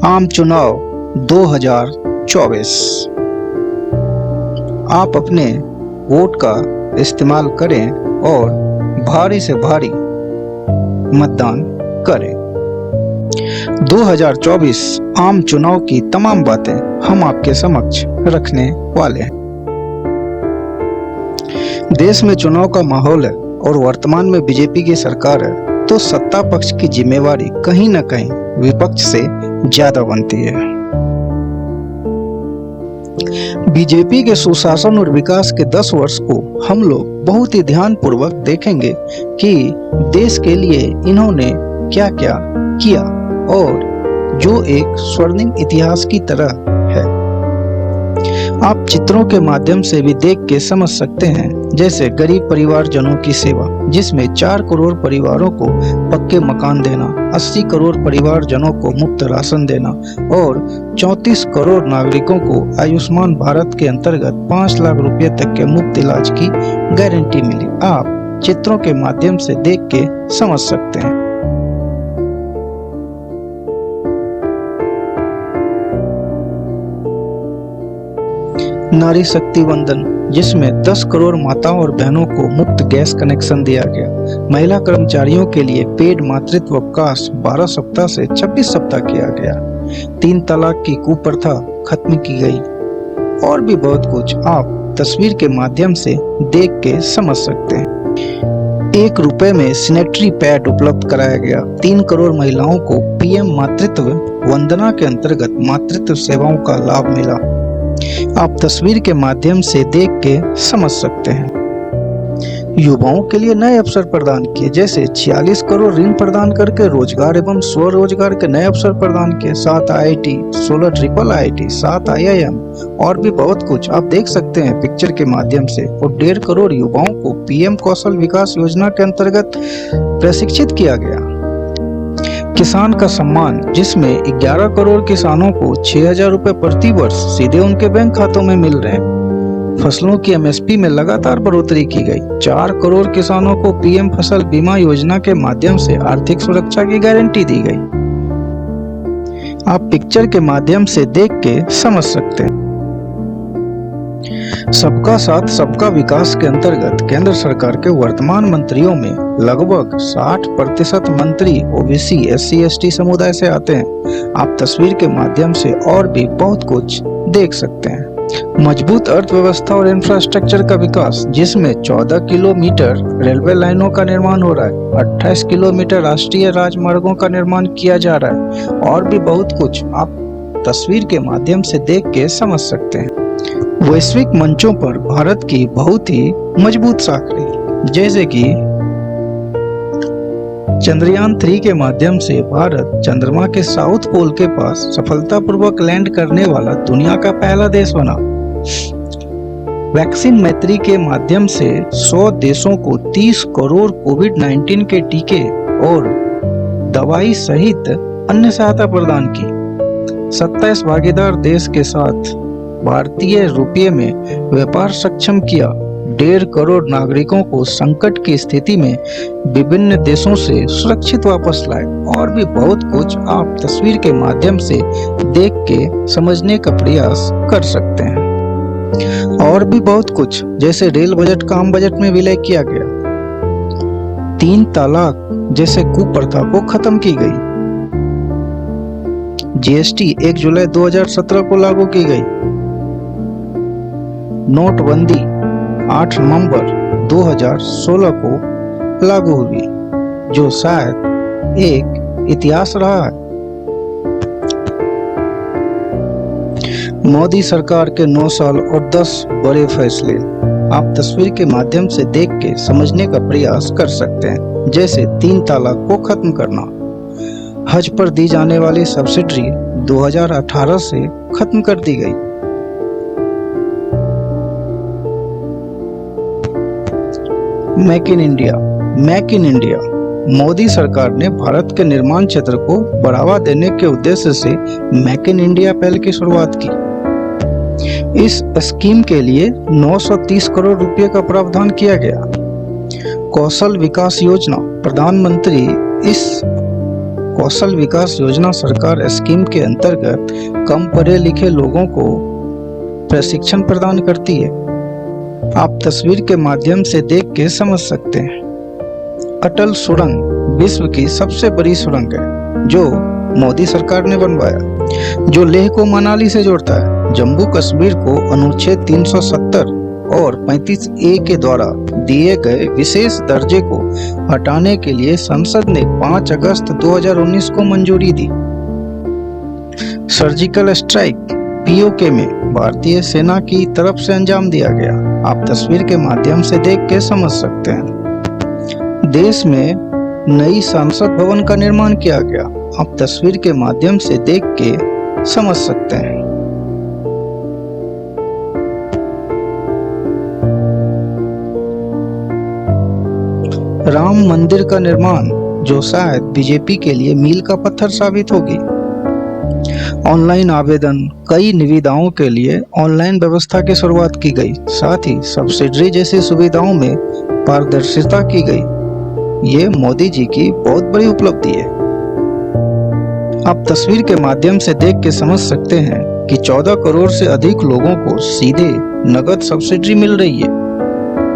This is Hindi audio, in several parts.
आम चुनाव 2024। आप अपने वोट का इस्तेमाल करें और भारी से भारी मतदान करें। 2024 आम चुनाव की तमाम बातें हम आपके समक्ष रखने वाले हैं। देश में चुनाव का माहौल है और वर्तमान में बीजेपी की सरकार है, तो सत्ता पक्ष की जिम्मेवारी कहीं न कहीं विपक्ष से ज्यादा बनती है। बीजेपी के सुशासन और विकास के 10 वर्ष को हम लोग बहुत ही ध्यान पूर्वक देखेंगे कि देश के लिए इन्होंने क्या क्या किया और जो एक स्वर्णिम इतिहास की तरह है। आप चित्रों के माध्यम से भी देख के समझ सकते हैं, जैसे गरीब परिवारजनों की सेवा, जिसमें 4 करोड़ परिवारों को पक्के मकान देना, 80 करोड़ परिवारजनों को मुफ्त राशन देना और 34 करोड़ नागरिकों को आयुष्मान भारत के अंतर्गत 5 लाख रुपए तक के मुफ्त इलाज की गारंटी मिली। आप चित्रों के माध्यम से देख के समझ सकते हैं। नारी शक्ति वंदन, जिसमें 10 करोड़ माताओं और बहनों को मुफ्त गैस कनेक्शन दिया गया। महिला कर्मचारियों के लिए पेड मातृत्व अवकाश 12 सप्ताह से 26 सप्ताह किया गया। 3 तलाक की कुप्रथा खत्म की गई और भी बहुत कुछ आप तस्वीर के माध्यम से देख के समझ सकते हैं। 1 रुपए में सैनिटरी पैड उपलब्ध कराया गया। 3 करोड़ महिलाओं को पीएम मातृत्व वंदना के अंतर्गत मातृत्व सेवाओं का लाभ मिला। आप तस्वीर के माध्यम से देख के समझ सकते हैं। युवाओं के लिए नए अवसर प्रदान किए, जैसे 46 करोड़ ऋण प्रदान करके रोजगार एवं स्वरोजगार के नए अवसर प्रदान किए। 7 IIT, 16 ट्रिपल IIT, 7 IIM और भी बहुत कुछ आप देख सकते हैं पिक्चर के माध्यम से। और 1.5 करोड़ युवाओं को पीएम कौशल विकास योजना के अंतर्गत प्रशिक्षित किया गया। किसान का सम्मान, जिसमें 11 करोड़ किसानों को 6,000 रुपए प्रति वर्ष सीधे उनके बैंक खातों में मिल रहे हैं। फसलों की MSP में लगातार बढ़ोतरी की गई। 4 करोड़ किसानों को पीएम फसल बीमा योजना के माध्यम से आर्थिक सुरक्षा की गारंटी दी गई। आप पिक्चर के माध्यम से देख के समझ सकते हैं। सबका साथ सबका विकास के अंतर्गत केंद्र सरकार के वर्तमान मंत्रियों में लगभग 60% मंत्री OBC SC ST समुदाय से आते हैं। आप तस्वीर के माध्यम से और भी बहुत कुछ देख सकते हैं। मजबूत अर्थव्यवस्था और इंफ्रास्ट्रक्चर का विकास, जिसमें 14 किलोमीटर रेलवे लाइनों का निर्माण हो रहा है, 28 किलोमीटर राष्ट्रीय राजमार्गों का निर्माण किया जा रहा है और भी बहुत कुछ आप तस्वीर के माध्यम से देख के समझ सकते हैं। वैश्विक मंचों पर भारत की बहुत ही मजबूत साख रही, जैसे कि चंद्रयान 3 के माध्यम से भारत चंद्रमा के साउथ पोल के पास सफलतापूर्वक लैंड करने वाला दुनिया का पहला देश बना। वैक्सीन मैत्री के माध्यम से 100 देशों को 30 करोड़ कोविड-19 के टीके और दवाई सहित अन्य सहायता प्रदान की। 27 भागीदार देश के साथ भारतीय रुपये में व्यापार सक्षम किया। 1.5 करोड़ नागरिकों को संकट की स्थिति में विभिन्न देशों से सुरक्षित वापस लाए और भी बहुत कुछ आप तस्वीर के माध्यम से देख के समझने का प्रयास कर सकते हैं। और भी बहुत कुछ, जैसे रेल बजट का आम बजट में विलय किया गया। 3 तलाक जैसे कुप्रथा को खत्म की गई। GST 1 जुलाई 2017 को लागू की गई। नोटबंदी 8 नवंबर 2016 को लागू हुई, जो शायद एक इतिहास रहा है। मोदी सरकार के 9 साल और 10 बड़े फैसले आप तस्वीर के माध्यम से देख के समझने का प्रयास कर सकते हैं, जैसे 3 तलाक को खत्म करना, हज पर दी जाने वाली सब्सिडी 2018 से खत्म कर दी गई। मेक इन इंडिया मोदी सरकार ने भारत के निर्माण क्षेत्र को बढ़ावा देने के उद्देश्य से मेक इन इंडिया पहल की शुरुआत की। इस स्कीम के लिए 930 करोड़ रुपए का प्रावधान किया गया। कौशल विकास योजना, प्रधानमंत्री इस कौशल विकास योजना सरकार स्कीम के अंतर्गत कम पढ़े लिखे लोगों को प्रशिक्षण प्रदान करती है। आप तस्वीर के माध्यम से देख के समझ सकते हैं। अटल सुरंग विश्व की सबसे बड़ी सुरंग है जो मोदी सरकार ने बनवाया, जो लेह को मनाली से जोड़ता है। जम्मू कश्मीर को अनुच्छेद 370 और 35A के द्वारा दिए गए विशेष दर्जे को हटाने के लिए संसद ने 5 अगस्त 2019 को मंजूरी दी। सर्जिकल स्ट्राइक POK में भारतीय सेना की तरफ से अंजाम दिया गया। आप तस्वीर के माध्यम से देख के समझ सकते हैं। देश में नई संसद भवन का निर्माण किया गया। आप तस्वीर के माध्यम से देख के समझ सकते हैं। राम मंदिर का निर्माण जो शायद बीजेपी के लिए मील का पत्थर साबित होगी। ऑनलाइन आवेदन, कई निविदाओं के लिए ऑनलाइन व्यवस्था की शुरुआत की गई। साथ ही सब्सिडी जैसी सुविधाओं में पारदर्शिता की गई। ये मोदी जी की बहुत बड़ी उपलब्धि है। आप तस्वीर के माध्यम से देख के समझ सकते हैं कि 14 करोड़ से अधिक लोगों को सीधे नगद सब्सिडी मिल रही है।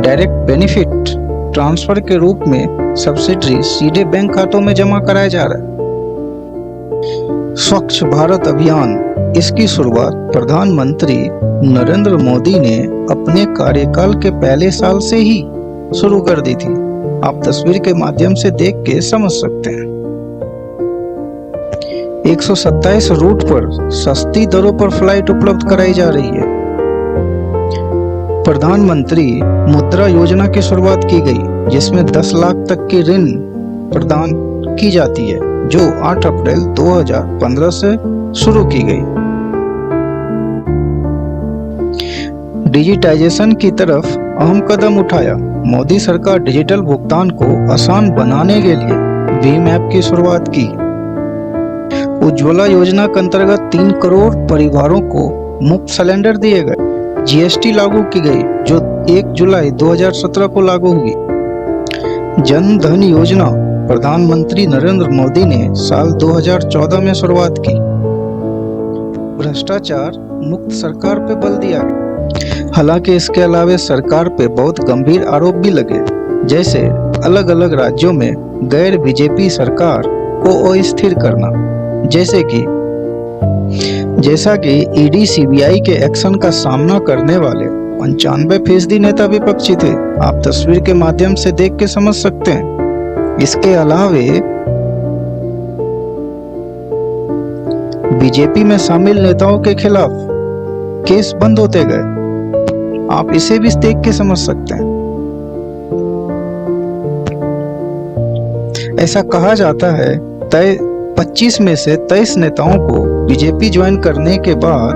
डायरेक्ट बेनिफिट ट्रांसफर के रूप में सब्सिडी सीधे बैंक खातों में जमा कराया जा रहा है। स्वच्छ भारत अभियान, इसकी शुरुआत प्रधानमंत्री नरेंद्र मोदी ने अपने कार्यकाल के पहले साल से ही शुरू कर दी थी। आप तस्वीर के माध्यम से देख के समझ सकते हैं। 127 रूट पर सस्ती दरों पर फ्लाइट उपलब्ध कराई जा रही है। प्रधानमंत्री मुद्रा योजना की शुरुआत की गई, जिसमें 10 लाख तक की ऋण प्रदान की जाती है, जो 8 अप्रैल 2015 से शुरू की गई। डिजिटाइजेशन की तरफ अहम कदम उठाया। मोदी सरकार डिजिटल भुगतान को आसान बनाने के लिए भीम ऐप की शुरुआत की। उज्ज्वला योजना के अंतर्गत 3 करोड़ परिवारों को मुफ्त सिलेंडर दिए गए। GST लागू की गई, जो 1 जुलाई 2017 को लागू हुई। जन धन योजना प्रधानमंत्री नरेंद्र मोदी ने साल 2014 में शुरुआत की। भ्रष्टाचार मुक्त सरकार पे बल दिया गया। हालांकि इसके अलावा सरकार पे बहुत गंभीर आरोप भी लगे, जैसे अलग अलग राज्यों में गैर बीजेपी सरकार को अस्थिर करना, जैसा कि ED CBI के एक्शन का सामना करने वाले 95% नेता विपक्षी थे। आप तस्वीर के माध्यम से देख के समझ सकते हैं। इसके अलावे बीजेपी में शामिल नेताओं के खिलाफ केस बंद होते गए। आप इसे भी देख के समझ सकते हैं। ऐसा कहा जाता है 25 में से 23 नेताओं को बीजेपी ज्वाइन करने के बाद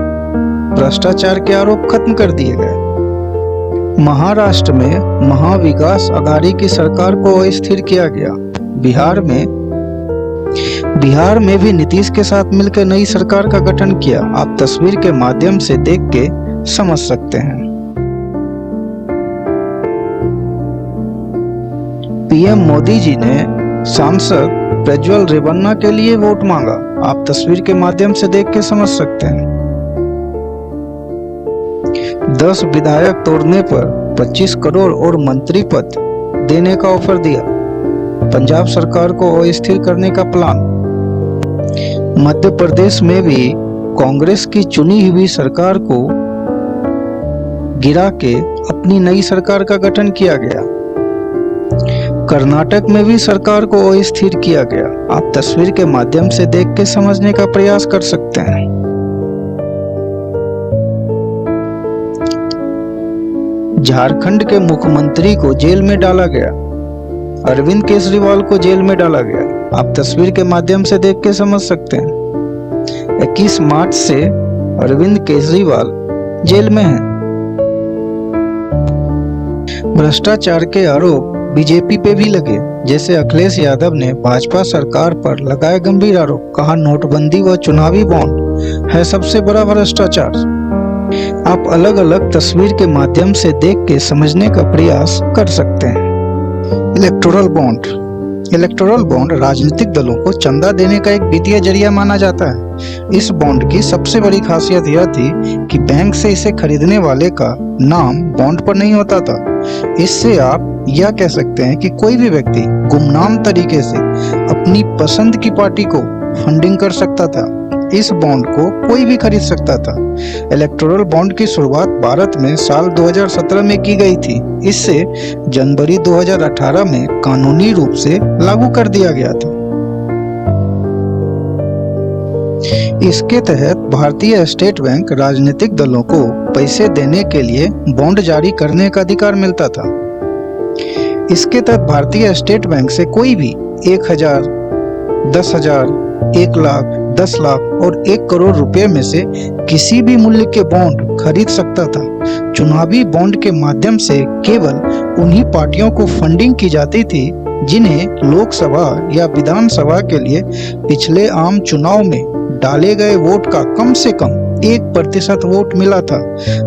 भ्रष्टाचार के आरोप खत्म कर दिए गए। महाराष्ट्र में महाविकास आघाड़ी की सरकार को अस्थिर किया गया। बिहार में भी नीतीश के साथ मिलकर नई सरकार का गठन किया। आप तस्वीर के माध्यम से देख के समझ सकते हैं। PM मोदी जी ने सांसद प्रज्वल रेवन्ना के लिए वोट मांगा। आप तस्वीर के माध्यम से देख के समझ सकते हैं। 10 विधायक तोड़ने पर 25 करोड़ और मंत्री पद देने का ऑफर दिया। पंजाब सरकार को अस्थिर करने का प्लान। मध्य प्रदेश में भी कांग्रेस की चुनी हुई सरकार को गिरा के अपनी नई सरकार का गठन किया गया। कर्नाटक में भी सरकार को अस्थिर किया गया। आप तस्वीर के माध्यम से देख के समझने का प्रयास कर सकते हैं। झारखंड के मुख्यमंत्री को जेल में डाला गया। अरविंद केजरीवाल को जेल में डाला गया। आप तस्वीर के माध्यम से देख के समझ सकते हैं। 21 मार्च से अरविंद केजरीवाल जेल में हैं। भ्रष्टाचार के आरोप बीजेपी पे भी लगे, जैसे अखिलेश यादव ने भाजपा सरकार पर लगाए गंभीर आरोप। कहा नोटबंदी व चुनावी बॉन्ड है सबसे बड़ा भ्रष्टाचार। आप अलग अलग तस्वीर के माध्यम से देख के समझने का प्रयास कर सकते हैं। इलेक्टोरल बॉन्ड इलेक्टोरल बॉन्ड राजनीतिक दलों को चंदा देने का एक वित्तीय जरिया माना जाता है। इस बॉन्ड की सबसे बड़ी खासियत यह थी कि बैंक से इसे खरीदने वाले का नाम बॉन्ड पर नहीं होता था। इससे आप यह कह सकते हैं कि कोई भी व्यक्ति गुमनाम तरीके से अपनी पसंद की पार्टी को फंडिंग कर सकता था। इस बॉन्ड को कोई भी खरीद सकता था। इलेक्टोरल बॉन्ड की शुरुआत भारत में साल 2017 में की गई थी। इसे जनवरी 2018 में कानूनी रूप से लागू कर दिया गया था। इसके तहत भारतीय स्टेट बैंक राजनीतिक दलों को पैसे देने के लिए बॉन्ड जारी करने का अधिकार मिलता था। इसके तहत भारतीय स्टेट बैंक से कोई भी 1,000, 10,000, 1 लाख, 10 लाख और 1 करोड़ रुपए में से किसी भी मूल्य के बॉन्ड खरीद सकता था। चुनावी बॉन्ड के माध्यम से केवल उन्हीं पार्टियों को फंडिंग की जाती थी जिन्हें लोकसभा या विधानसभा के लिए पिछले आम चुनाव में डाले गए वोट का कम से कम 1% वोट मिला था।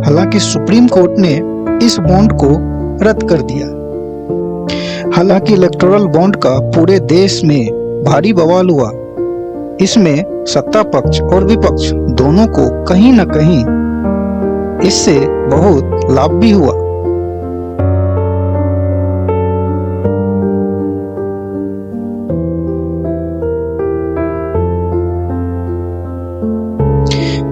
हालांकि सुप्रीम कोर्ट ने इस बॉन्ड को रद्द कर दिया। हालांकि इलेक्टोरल बॉन्ड का पूरे देश में भारी बवाल हुआ। इसमें सत्ता पक्ष और विपक्ष दोनों को कहीं न कहीं इससे बहुत लाभ भी हुआ।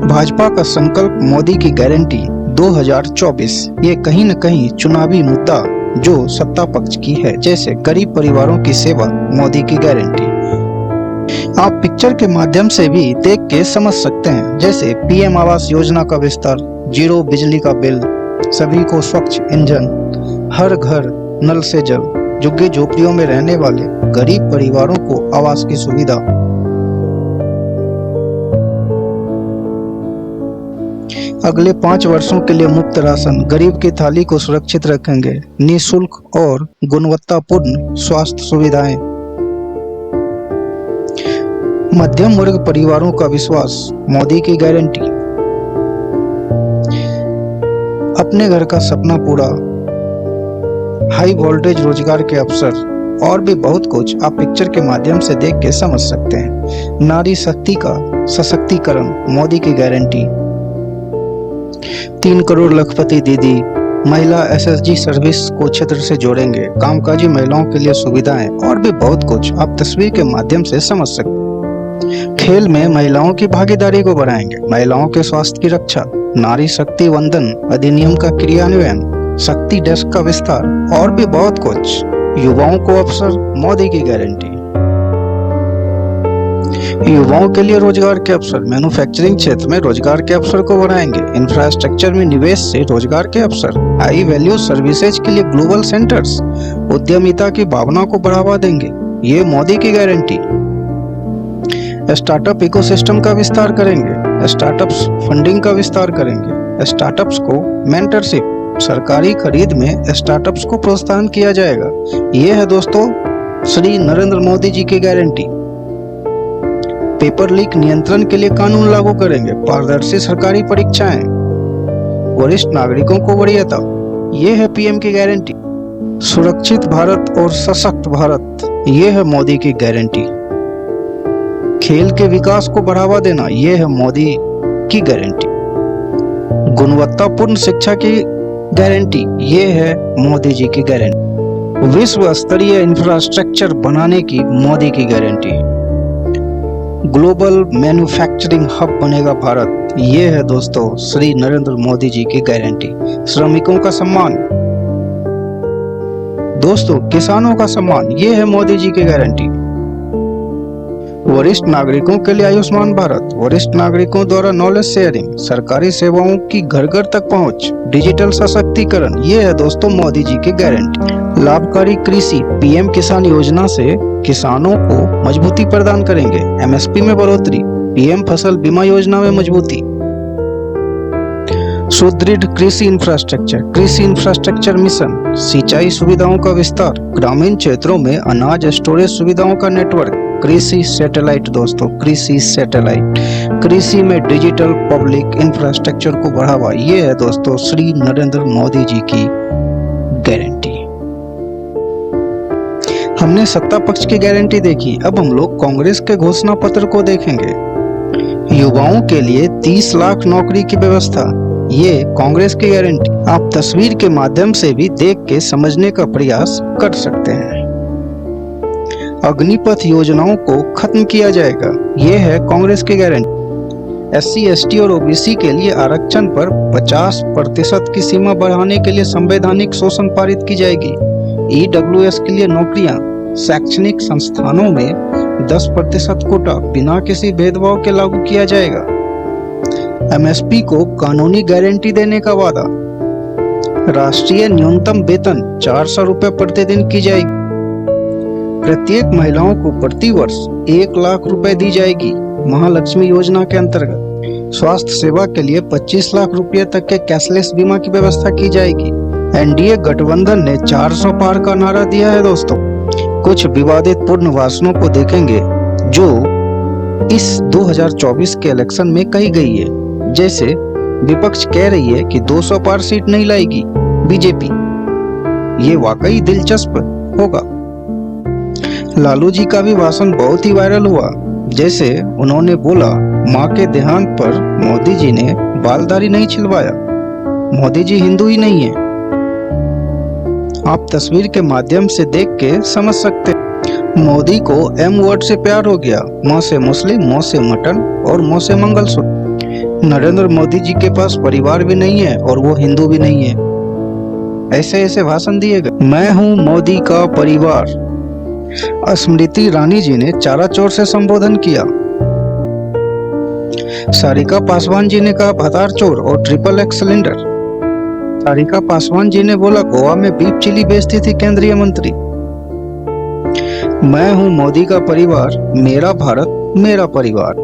भाजपा का संकल्प मोदी की गारंटी 2024, ये कहीं न कहीं चुनावी मुद्दा जो सत्ता पक्ष की है, जैसे गरीब परिवारों की सेवा, मोदी की गारंटी। आप पिक्चर के माध्यम से भी देख के समझ सकते हैं, जैसे पीएम आवास योजना का विस्तार, 0 बिजली का बिल, सभी को स्वच्छ ईंधन, हर घर नल से जल, झुग्गी झोपड़ियों में रहने वाले गरीब परिवारों को आवास की सुविधा। अगले 5 वर्षों के लिए मुफ्त राशन, गरीब की थाली को सुरक्षित रखेंगे, निःशुल्क और गुणवत्तापूर्ण स्वास्थ्य सुविधाएं। मध्यम वर्ग परिवारों का विश्वास, मोदी की गारंटी। अपने घर का सपना पूरा, हाई वोल्टेज रोजगार के अवसर और भी बहुत कुछ आप पिक्चर के माध्यम से देख के समझ सकते हैं। नारी शक्ति का सशक्तिकरण, मोदी की गारंटी। 3 करोड़ लखपति दीदी, महिला एसएसजी सर्विस को क्षेत्र से जोड़ेंगे, कामकाजी महिलाओं के लिए सुविधाएं और भी बहुत कुछ आप तस्वीर के माध्यम से समझ सकते हैं। खेल में महिलाओं की भागीदारी को बढ़ाएंगे, महिलाओं के स्वास्थ्य की रक्षा, नारी शक्ति वंदन अधिनियम का क्रियान्वयन, शक्ति डेस्क का विस्तार और भी बहुत कुछ। युवाओं को अवसर, मोदी की गारंटी। युवाओं के लिए रोजगार के अवसर, मैन्युफैक्चरिंग क्षेत्र में रोजगार के अवसर को बढ़ाएंगे, इंफ्रास्ट्रक्चर में निवेश से रोजगार के अवसर, हाई वैल्यू सर्विसेज के लिए ग्लोबल सेंटर्स, उद्यमिता की भावना को बढ़ावा देंगे, ये मोदी की गारंटी। स्टार्टअप इकोसिस्टम का विस्तार करेंगे, स्टार्टअप्स फंडिंग का विस्तार करेंगे, स्टार्टअप्स को मेंटरशिप, सरकारी खरीद में स्टार्टअप्स को प्रोत्साहन किया जाएगा। ये है दोस्तों श्री नरेंद्र मोदी जी की गारंटी। पेपर लीक नियंत्रण के लिए कानून लागू करेंगे, पारदर्शी सरकारी परीक्षाएं, वरिष्ठ नागरिकों को वरीयता, ये है पीएम की गारंटी। सुरक्षित भारत और सशक्त भारत, ये है मोदी की गारंटी। खेल के विकास को बढ़ावा देना, ये है मोदी की गारंटी। गुणवत्तापूर्ण शिक्षा की गारंटी, ये है मोदी जी की गारंटी। विश्व स्तरीय इंफ्रास्ट्रक्चर बनाने की मोदी की गारंटी। ग्लोबल मैन्युफैक्चरिंग हब बनेगा भारत, ये है दोस्तों श्री नरेंद्र मोदी जी की गारंटी। श्रमिकों का सम्मान, दोस्तों किसानों का सम्मान, ये है मोदी जी की गारंटी। वरिष्ठ नागरिकों के लिए आयुष्मान भारत, वरिष्ठ नागरिकों द्वारा नॉलेज शेयरिंग, सरकारी सेवाओं की घर घर तक पहुंच, डिजिटल सशक्तिकरण, ये है दोस्तों मोदी जी की गारंटी। लाभकारी कृषि, पीएम किसान योजना से किसानों को मजबूती प्रदान करेंगे, एमएसपी में बढ़ोतरी, पीएम फसल बीमा योजना में मजबूती। सुदृढ़ कृषि इंफ्रास्ट्रक्चर मिशन, सिंचाई सुविधाओं का विस्तार, ग्रामीण क्षेत्रों में अनाज स्टोरेज सुविधाओं का नेटवर्क, कृषि सैटेलाइट, दोस्तों कृषि सैटेलाइट, कृषि में डिजिटल पब्लिक इंफ्रास्ट्रक्चर को बढ़ावा, ये है दोस्तों श्री नरेंद्र मोदी जी की गारंटी। हमने सत्ता पक्ष की गारंटी देखी, अब हम लोग कांग्रेस के घोषणा पत्र को देखेंगे। युवाओं के लिए 30 लाख नौकरी की व्यवस्था, ये कांग्रेस की गारंटी। आप तस्वीर के माध्यम से भी देख के समझने का प्रयास कर सकते हैं। अग्निपथ योजनाओं को खत्म किया जाएगा, ये है कांग्रेस की गारंटी। SC, ST और OBC के लिए आरक्षण पर 50% की सीमा बढ़ाने के लिए संवैधानिक शोषण पारित की जाएगी। EWS के लिए नौकरियां, शैक्षणिक संस्थानों में 10% कोटा बिना किसी भेदभाव के लागू किया जाएगा। MSP को कानूनी गारंटी देने का वादा। राष्ट्रीय न्यूनतम वेतन 400 रुपए प्रतिदिन की जाएगी। प्रत्येक महिलाओं को प्रति वर्ष 1 लाख रुपए दी जाएगी महालक्ष्मी योजना के अंतर्गत। स्वास्थ्य सेवा के लिए 25 लाख रुपए तक के कैशलेस बीमा की व्यवस्था की जाएगी। NDA गठबंधन ने 400 पार का नारा दिया है दोस्तों। कुछ विवादित पूर्ण भाषणों को देखेंगे जो इस 2024 के इलेक्शन में कही गई है। जैसे विपक्ष कह रही है कि 200 पार सीट नहीं लाएगी बीजेपी, ये वाकई दिलचस्प होगा। लालू जी का भी भाषण बहुत ही वायरल हुआ। जैसे उन्होंने बोला, मां के देहांत पर मोदी जी ने बालदारी नहीं छिलवाया, मोदी जी हिंदू ही नहीं है। आप तस्वीर के माध्यम से देख के समझ सकते हैं। मोदी को M वर्ड से प्यार हो गया, मां से मुस्लिम, मां से मटन और मां से मंगलसूत्र। नरेंद्र मोदी जी के पास परिवार भी नहीं है और वो हिंदू भी नहीं है। ऐसे ऐसे भाषण दिए गए। मैं हूं मोदी का परिवार। स्मृति ईरानी जी ने चाराचौर से संबोधन किया। सारिका पासवान जी ने कहा भतार चोर और XXX सिलेंडर। सारिका पासवान जी ने बोला गोवा में बीफ चिली बेचती थी केंद्रीय मंत्री। मैं हूं मोदी का परिवार, मेरा भारत मेरा परिवार।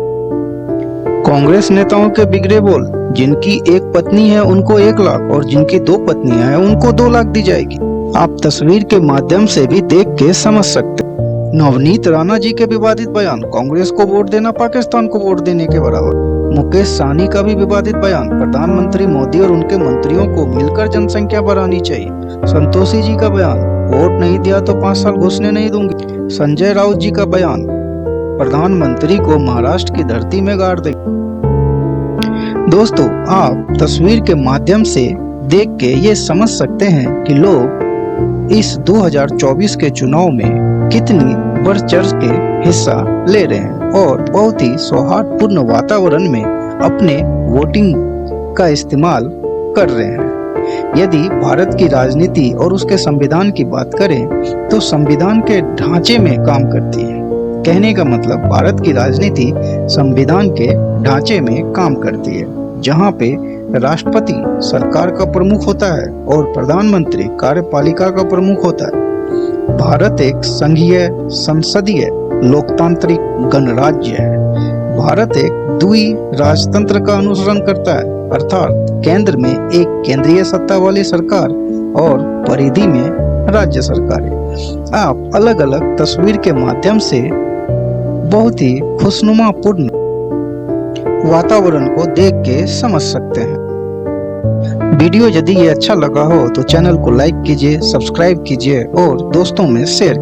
कांग्रेस नेताओं के बिगड़े बोल, जिनकी एक पत्नी है उनको 1 लाख और जिनकी 2 पत्नियां हैं उनको 2 लाख दी जाएगी। आप तस्वीर के माध्यम से भी देख के समझ सकते। नवनीत राणा जी के विवादित बयान, कांग्रेस को वोट देना पाकिस्तान को वोट देने के बराबर। मुकेश सहनी का भी विवादित बयान, प्रधानमंत्री मोदी और उनके मंत्रियों को मिलकर जनसंख्या बढ़ानी चाहिए। संतोषी जी का बयान, वोट नहीं दिया तो 5 साल घुसने नहीं दूंगी। संजय राउत जी का बयान, प्रधानमंत्री को महाराष्ट्र की धरती में गाड़ दे। दोस्तों, आप तस्वीर के माध्यम से देख के ये समझ सकते हैं कि लोग इस 2024 के चुनाव में कितनी बढ़ चढ़ के हिस्सा ले रहे हैं और बहुत ही सौहार्दपूर्ण वातावरण में अपने वोटिंग का इस्तेमाल कर रहे हैं। यदि भारत की राजनीति और उसके संविधान की बात करें तो संविधान के ढांचे में काम करती है। कहने का मतलब भारत की राजनीति संविधान के ढांचे में काम करती है, जहां पे राष्ट्रपति सरकार का प्रमुख होता है और प्रधानमंत्री कार्यपालिका का प्रमुख होता है। भारत एक संघीय संसदीय लोकतांत्रिक गणराज्य है। भारत एक द्वि राजतंत्र का अनुसरण करता है, अर्थात केंद्र में एक केंद्रीय सत्ता वाली सरकार और परिधि में राज्य सरकारें। आप अलग अलग तस्वीर के माध्यम से बहुत ही खुशनुमा पूर्ण वातावरण को देख के समझ सकते हैं। वीडियो यदि ये अच्छा लगा हो तो चैनल को लाइक कीजिए, सब्सक्राइब कीजिए और दोस्तों में शेयर